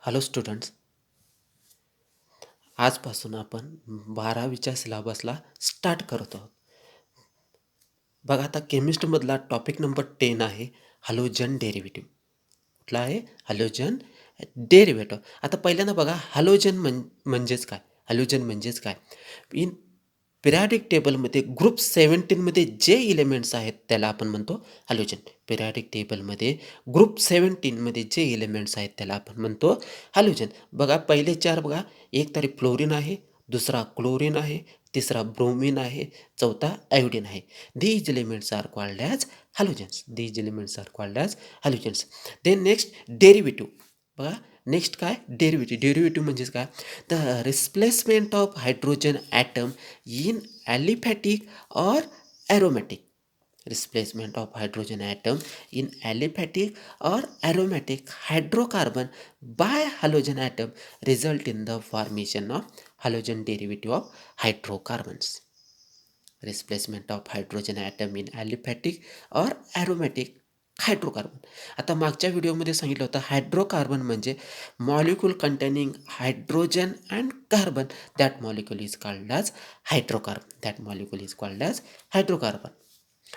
Hello students, आजपासून आपण 12वीच्या सिलेबसला start करत आहोत. बघा आता केमिस्ट्रीमधला टॉपिक नंबर 10 आहे हॅलोजन डेरिव्हेटिव्ह. कुठला आहे? Halogen derivative. आता पहिल्यांदा बघा हॅलोजन म्हणजेच काय? हॅलोजन म्हणजेच काय? इन पिरियॉडिक टेबलमध्ये ग्रुप 17मध्ये जे एलिमेंट्स आहेत त्याला आपण म्हणतो हॅलोजन. पिरियॉडिक टेबलमध्ये ग्रुप 17मध्ये जे एलिमेंट्स आहेत त्याला आपण म्हणतो हॅलोजन. बघा पहिले चार बघा, एक तरी फ्लोरीन आहे, दुसरा क्लोरीन आहे, तिसरा ब्रोमीन आहे, चौथा आयोडीन आहे. These elements are called as halogens. These elements are called as halogens. Then next derivative. बघा नेक्स्ट काय? डेरिव्हेटिव्ह म्हणजेच काय? The replacement of hydrogen atom in aliphatic or aromatic. Replacement of hydrogen atom in aliphatic or aromatic hydrocarbon by halogen atom result in the formation of halogen derivative of hydrocarbons. Replacement of hydrogen atom in aliphatic or aromatic hydrocarbon. आता मागच्या व्हिडिओमध्ये सांगितलं होतं hydrocarbon म्हणजे molecule containing hydrogen and carbon. That molecule is called as hydrocarbon. That molecule is called as hydrocarbon.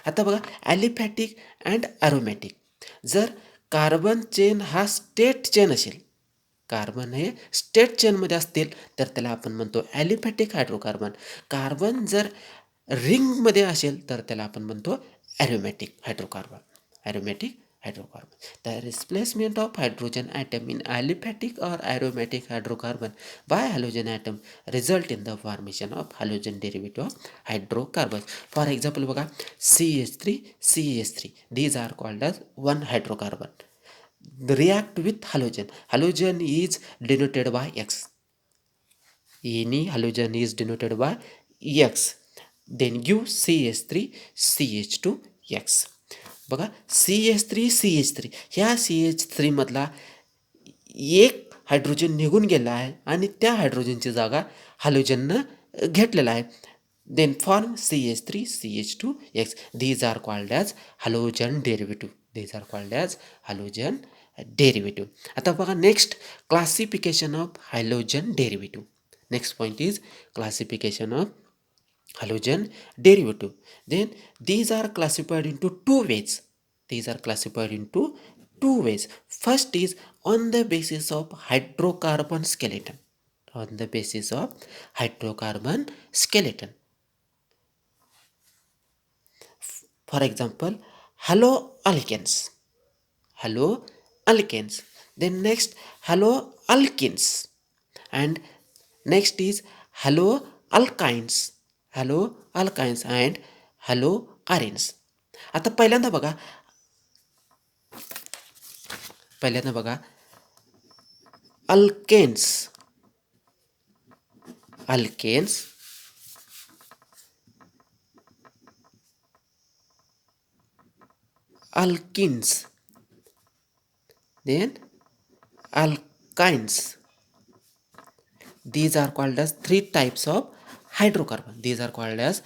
आता बघा aliphatic and aromatic. जर carbon chain हा स्टेट चेन असेल, कार्बन हे स्टेट चेनमध्ये असतील तर त्याला आपण म्हणतो ॲलिफॅटिक हायड्रोकार्बन. कार्बन जर रिंगमध्ये असेल तर त्याला आपण म्हणतो aromatic hydrocarbon. Aromatic hydrocarbon. The replacement of hydrogen atom in aliphatic or aromatic hydrocarbon by halogen atom result in the formation of halogen derivative of hydrocarbon. For example बघा CH3, CH3 these are called as one hydrocarbon. React with halogen. Halogen is denoted by X. Any halogen is denoted by X. Then give CH3, CH2X. बघा CH3 ह्या CH3 मधला एक hydrogen निघून गेला आहे आणि त्या हायड्रोजनची जागा हॅलोजननं घेतलेला आहे. Then form CH3 CH2X. These are called as halogen derivative. These are called as halogen derivative. आता बघा next classification of halogen derivative. Next point is classification of halogen derivative. Then these are classified into two ways. These are classified into two ways. First is on the basis of hydrocarbon skeleton. On the basis of hydrocarbon skeleton. For example, haloalkanes. Haloalkanes. Then next haloalkenes. And next is haloalkynes. Haloalkynes and haloarenes. आता पहिल्यांदा बघा alkanes. Alkenes, then alkynes. These are called as three types of hydrocarbon. These are called as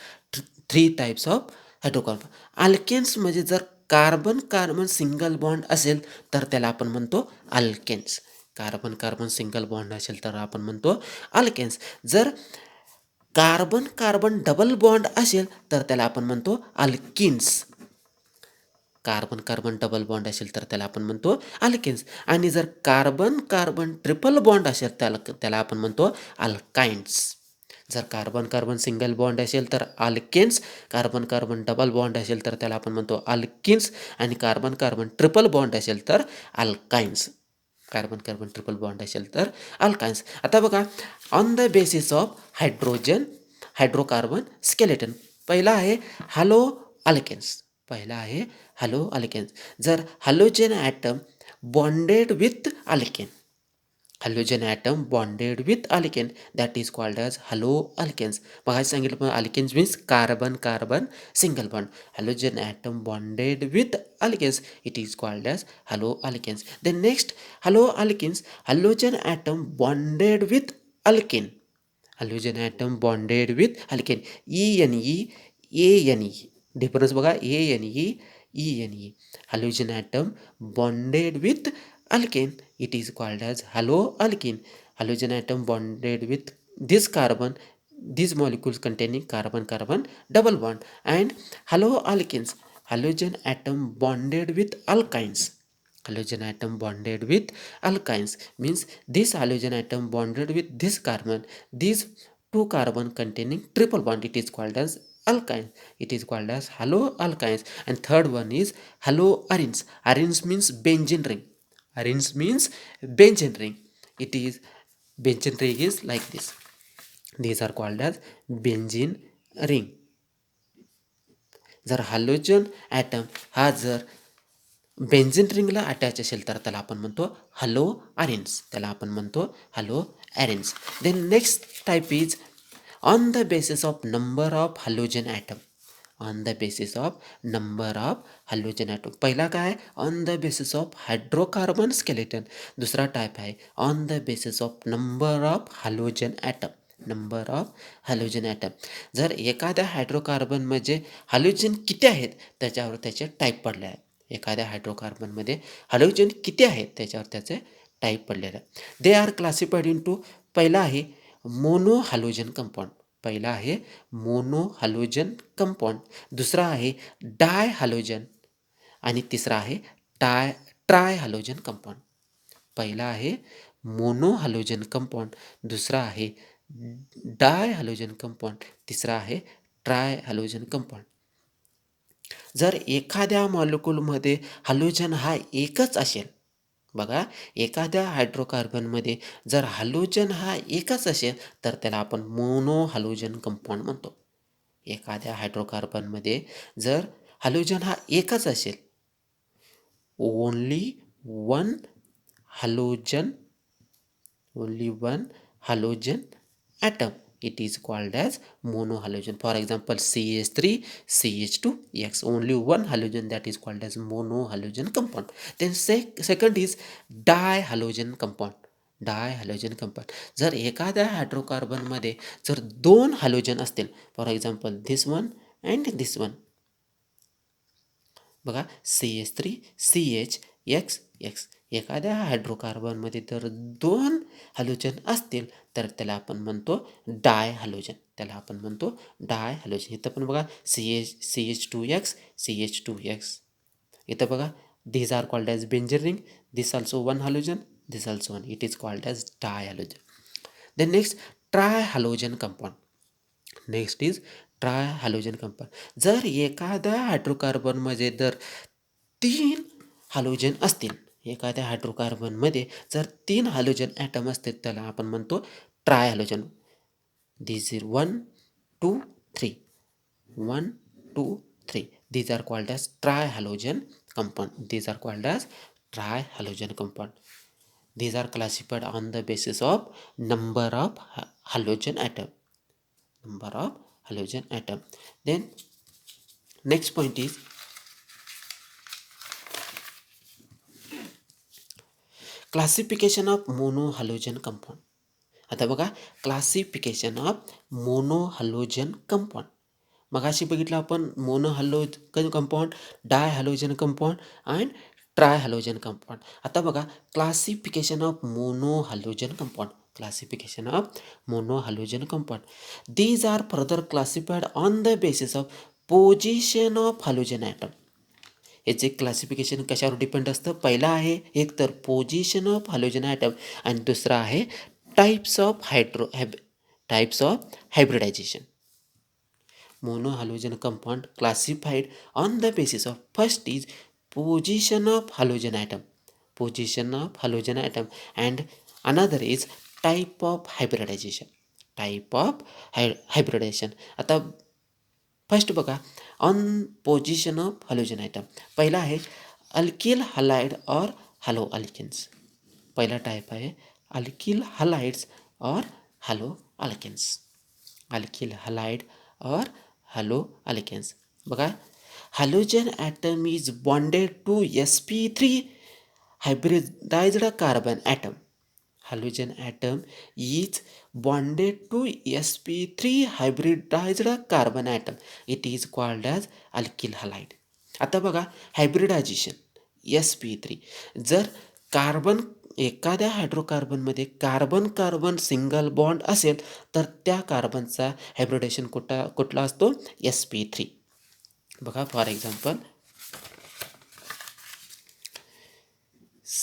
three types of hydrocarbon. Alkenes म्हणजे जर carbon carbon single bond असेल तर त्याला आपण म्हणतो alkanes. Carbon carbon single bond असेल तर आपण म्हणतो अल्केन्स. जर कार्बन कार्बन डबल बॉन्ड असेल तर त्याला आपण म्हणतो alkenes. Carbon carbon double bond असेल तर त्याला आपण म्हणतो अल्केन्स. आणि जर कार्बन कार्बन ट्रिपल बॉन्ड असेल त्याला आपण म्हणतो अल्काइन्स. जर कार्बन कार्बन सिंगल बॉन्ड असेल तर alkanes, carbon carbon double bond असेल तर त्याला आपण म्हणतो अल्किन्स, आणि कार्बन कार्बन ट्रिपल बॉन्ड असेल तर alkynes. Carbon carbon triple bond असेल तर अल्काइन्स. आता बघा on the basis of hydrocarbon skeleton. पहिला आहे हॅलो अल्केन्स. जर halogen atom bonded with alkane. Halogen atom bonded with alkane that is called as halo alkanes. बघा सांगितलं पण alkanes means carbon carbon single bond. Halogen atom bonded with alkanes it is called as halo alkanes. Then next halo alkanes. Halogen atom bonded with alkane. Halogen atom bonded with alkane. ENE difference बघा ENE. Halogen atom bonded with alkane it is called as haloalkene. Halogen atom bonded with this carbon, these molecules containing carbon carbon double bond. And haloalkenes, halogen atom bonded with alkynes. Halogen atom bonded with alkynes means this halogen atom bonded with this carbon, these two carbon containing triple bond, it is called as alkyne, it is called as haloalkynes. And third one is haloarenes. Arenes means benzene ring. Arenes means benzene ring. It is benzene ring is like this. These are called as benzene ring. जर halogen item हा जर benzene रिंगला attach असेल तर त्याला आपण म्हणतो halo arenes, त्याला आपण म्हणतो halo arenes. Then next type is on the basis of number of halogen atom. On the basis of number of halogen atom. पहिला काय on the basis of hydrocarbon skeleton. दुसरा टाईप आहे on the basis of number of halogen atom. Number of halogen atom. जर एखाद्या हायड्रोकार्बनमध्ये halogen किती आहेत त्याच्यावर त्याचे टाईप पडले आहे. एखाद्या हायड्रोकार्बनमध्ये हॅलोजन किती आहेत त्याच्यावर त्याचे टाईप पडलेलं आहे. They are classified into. पहिला आहे मोनो हॅलोजन कंपाऊंड. पहिला आहे मोनो हॅलोजन कंपाऊंड. दुसरा आहे डाय हॅलोजन आणि तिसरा आहे ट्राय हॅलोजन कंपाऊंड. पहिला आहे मोनो हॅलोजन कंपाऊंड, दुसरा आहे डाय हॅलोजन कंपाऊंड, तिसरा आहे ट्राय हॅलोजन कंपाऊंड. जर एखाद्या मॉलिक्यूलमध्ये हॅलोजन हा एकच असेल, बघा एखाद्या हायड्रोकार्बनमध्ये जर हॅलोजन हा एकच असेल तर त्याला आपण मोनो हॅलोजन कंपाऊंड म्हणतो. एखाद्या हायड्रोकार्बनमध्ये जर हॅलोजन हा एकच असेल, only one halogen, only one halogen atom, it is called as monohalogen. For example, CH3 CH2X, only one halogen, that is called as monohalogen compound. Then second is dihalogen compound. Dihalogen compound. जर एखाद्या हायड्रोकार्बनमध्ये जर दोन halogen असतील, for example this one and this one, बघा CH3 CHXX, एखाद्या हायड्रोकार्बनमध्ये जर दोन हॅलोजन असतील तर त्याला आपण म्हणतो डाय हॅलोजन, त्याला आपण म्हणतो डाय हॅलोजन. इथं पण बघा CH2X CH2X. इथं बघा these are called as benzene ring, this also one halogen, this also one, it is called as dihalogen. Then next trihalogen compound. Next is try halogen compound. जर एखाद्या हायड्रोकार्बनमध्ये जर तीन हॅलोजन असतील, एखाद्या हायड्रोकार्बनमध्ये जर तीन हॅलोजन ॲटम असतील त्याला आपण म्हणतो try halogen. This is 1 2 3, 1 2 3, these are called as trihalogen compound. These are called as trihalogen compound. These are classified on the basis of number of halogen atom. Number of halogen atom. Then next point is classification of mono halogen compound. आता बघा classification of mono halogen compound. मगाशी बघितलं आपण mono halogen compound, di halogen compound and tri halogen compound. आता बघा classification of mono halogen compound. Classification of mono halogen compound. These are further classified on the basis of position of halogen atom. याचे classification कशावर depend असतं? पहिला आहे एक तर position of halogen item आणि दुसरा आहे types of hybridisation. Mono halogen compound classified on the basis of first is position of halogen atom, position of halogen atom, and another is type of hybridization, type of hybridization. आता first बघा on position of halogen item. पहिला आहे alkyl halide और hello alkynes. पहिला type आहे alkyl halides और hello alkynes. Alkyl halide और hello alkynes. बघा halogen atom is bonded to sp3 hybridized carbon atom. Halogen atom is bonded to sp3 hybridized carbon atom. It is called as alkyl halide. आता बघा hybridisation sp3. जर carbon एखाद्या हायड्रोकार्बनमध्ये carbon carbon single bond असेल तर त्या कार्बनचा हायब्रिडेशन कुठला असतो? sp3. बघा for example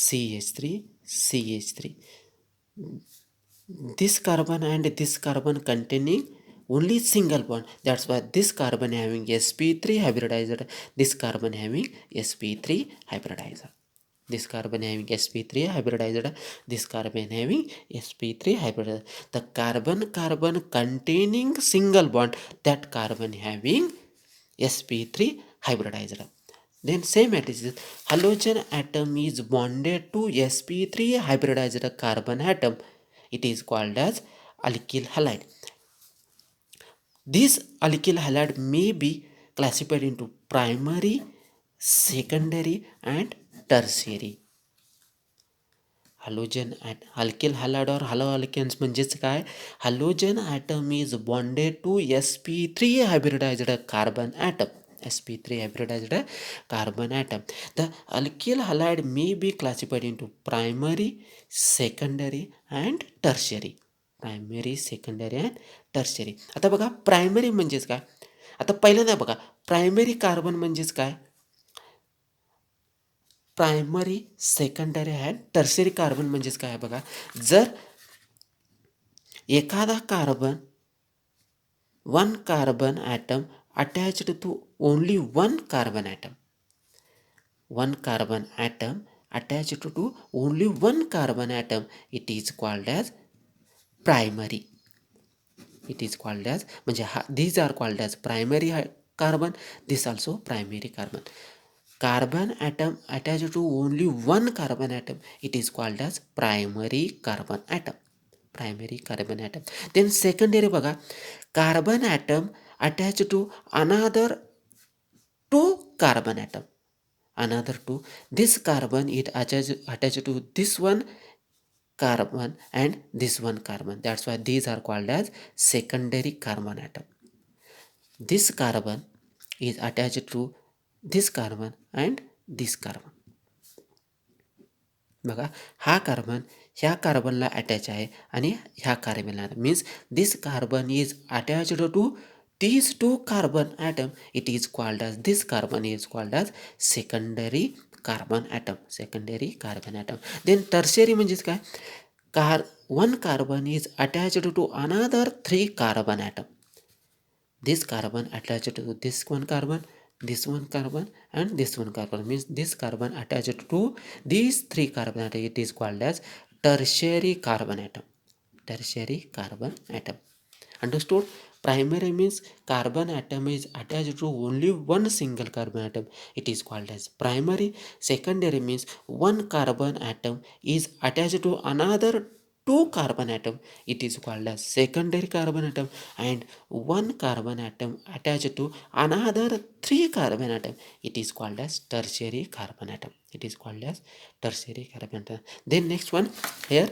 CH3 CH3. This carbon and this carbon containing only single bond. That's why this carbon having sp3 hybridized, this carbon having sp3 hybridized. This carbon having sp3 hybridized, this carbon having sp3 hybridized. The carbon carbon containing single bond, that carbon having sp3 hybridized. Then same it is halogen atom is bonded to sp3 hybridized carbon atom. It is called as alkyl halide. This alkyl halide may be classified into primary, secondary and tertiary. Halogen alkyl halide और haloalkanes म्हणजेच काय? Halogen atom is bonded to sp3 hybridized carbon atom. sp3 hybridized carbon atom. The alkyl halide may be classified into primary, secondary and tertiary. Primary, secondary and tertiary. आता बघा primary म्हणजेच काय? आता पहिल्यांदा बघा प्रायमरी कार्बन म्हणजेच काय? Primary, secondary and tertiary carbon म्हणजेच काय बघा, जर एखादा carbon one carbon atom attached to only one carbon atom, one carbon atom attached to only one carbon atom, it is called as primary. It is called as म्हणजे these are called as primary carbon, this also primary carbon. Carbon atom attached to only one carbon atom, it is called as primary carbon atom. Primary carbon atom. Then secondary बघा, carbon atom attached to another two carbon atom. Another two. This carbon is attached to this one carbon and this one carbon. That's why these are called as secondary carbon atom. This carbon is attached to this carbon and this carbon. बघा हा carbon ह्या कार्बनला attach आहे आणि ह्या कार्बनला means this carbon is attached to these two carbon atom, it is called as, this carbon is called as secondary carbon atom. Secondary carbon atom. Then tertiary म्हणजेच काय? One carbon is attached to another three carbon atom. This carbon attached to this one carbon, this one carbon and this one carbon, means this carbon attached to these three carbon atom, it is called as tertiary carbon atom. Tertiary carbon atom. Understood? Primary means carbon atom is attached to only one single carbon atom, it is called as primary. Secondary means one carbon atom is attached to another two carbon atom, it is called as secondary carbon atom. And one carbon atom attached to another three carbon atom, it is called as tertiary carbon atom. It is called as tertiary carbon atom. Then next one here,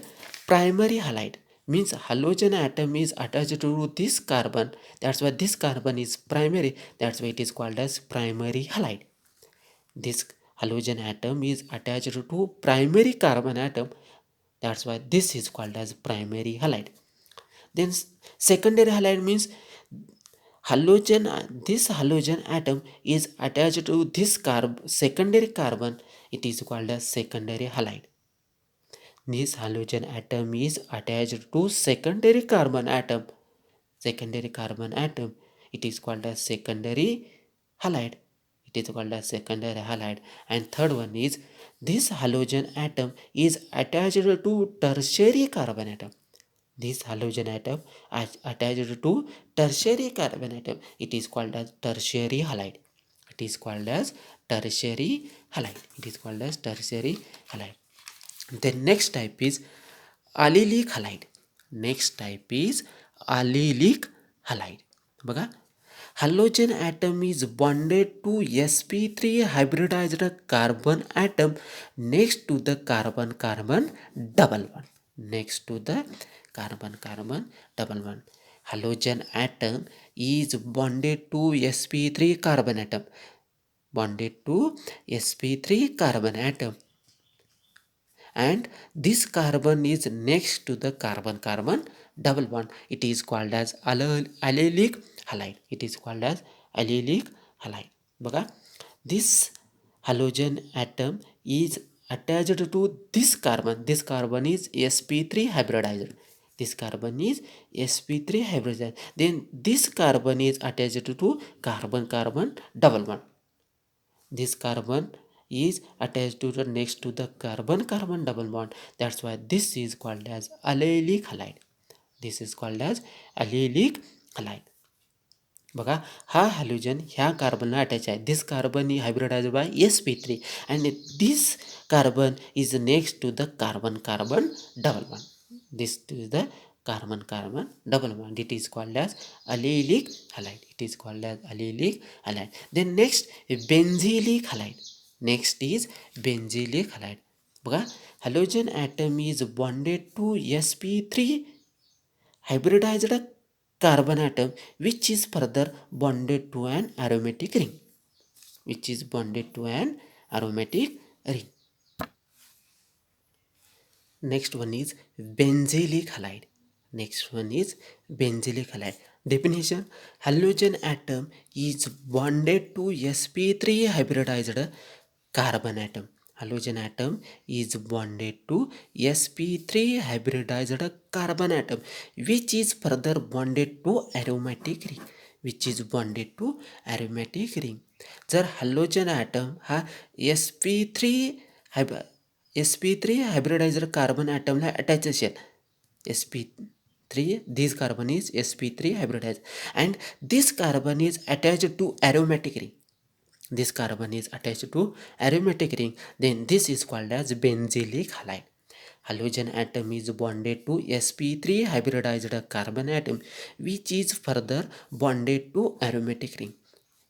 primary halide means halogen atom is attached to this carbon, that's why this carbon is primary, that's why it is called as primary halide. This halogen atom is attached to primary carbon atom, that's why this is called as primary halide. Then secondary halide means this halogen atom is attached to this secondary carbon, it is called as secondary halide. This halogen atom is attached to secondary carbon atom. Secondary carbon atom, it is called as secondary halide. It is called as secondary halide. And third one is this halogen atom is attached to tertiary carbon atom. This halogen atom is attached to tertiary carbon atom. It is called as tertiary halide. It is called as tertiary halide. It is called as tertiary halide. The next type is allylic halide. Next type is allylic halide. बघा halogen atom is bonded to sp3 hybridized carbon atom next to the carbon carbon double bond. Next to the carbon carbon double bond. Halogen atom is bonded to sp3 carbon atom. Bonded to sp3 carbon atom and this carbon is next to the carbon double bond. It is called as allylic halide. It is called as allylic halide. बघा, this halogen atom is attached to this carbon. This carbon is sp3 hybridized. This carbon is sp3 hybridized. Then this carbon is attached to carbon double bond. This carbon is attached to the next to the carbon double bond. That's why this is called as allylic halide. This is called as allylic halide. बघा, हा halogen ह्या कार्बनला attach आहे. दिस carbon is hybridized by sp3 and this carbon is next to the carbon double bond. This is the carbon double bond. It is called as allylic halide. It is called as allylic halide. Then next benzylic halide. Next is benzylic halide. बघा, halogen atom is bonded to sp3 hybridized carbon atom which is further bonded to an aromatic ring. Which is bonded to an aromatic ring. Next one is benzylic halide. Next one is benzylic halide. Definition: halogen atom is bonded to sp3 hybridized carbon atom. Halogen atom is bonded to sp3 hybridized carbon atom which is further bonded to aromatic ring. Which is bonded to aromatic ring. जर halogen item हा sp3 हायब्रिडायझर carbon ॲटमला attach असेल, sp3, this carbon is sp3 hybridized and this carbon is attached to aromatic ring. This carbon is attached to aromatic ring, then this is called as benzylic halide. Halogen atom is bonded to sp3 hybridized carbon atom which is further bonded to aromatic ring.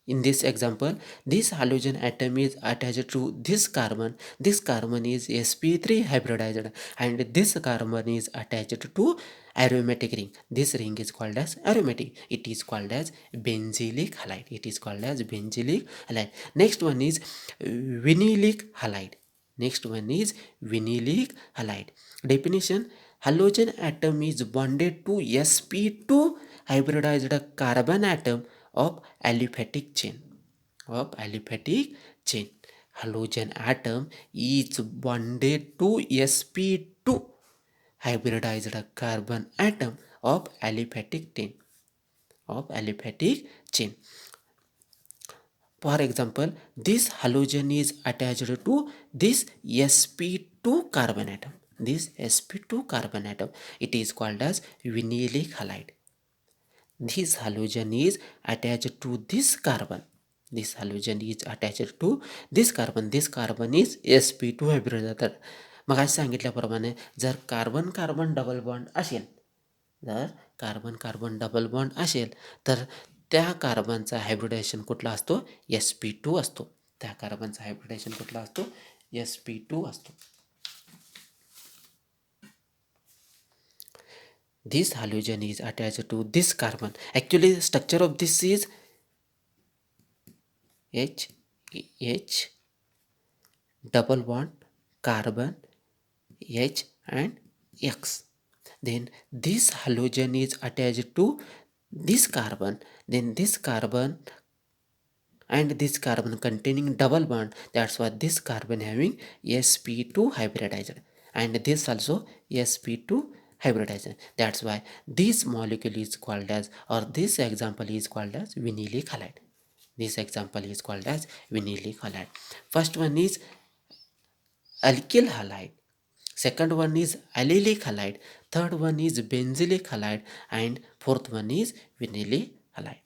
In this example, this halogen atom is attached to this carbon. This carbon is sp3 hybridized and this carbon is attached to aromatic ring. This ring is called as aromatic. It is called as benzylic halide. It is called as benzylic halide. Next one is vinylic halide. Next one is vinylic halide. Definition: halogen atom is bonded to sp2 hybridized carbon atom of aliphatic chain. Halogen atom is bonded to sp2 hybridized carbon atom of aliphatic chain. For example, this halogen is attached to this sp2 carbon atom. This sp2 carbon atom, it is called as vinylic halide. This halogen is attached to this carbon. This halogen is attached to this carbon. This carbon is sp2 hybridized. मग आज सांगितल्याप्रमाणे जर carbon double bond असेल, तर त्या कार्बनचा hybridisation कुठला असतो? sp2 असतो. त्या कार्बनचा हायब्रिडायझेशन कुठला असतो? sp2 असतो. This halogen is attached to this carbon. Actually, the structure of this is H double bond carbon H and X. Then this halogen is attached to this carbon. Then this carbon and this carbon containing double bond. That's why this carbon having sp2 hybridized and this also sp2 hybridization. That's why this molecule is called as, or this example is called as vinylic halide. This example is called as vinylic halide. First one is alkyl halide. Second one is allylic halide. Third one is benzylic halide and fourth one is vinylic halide.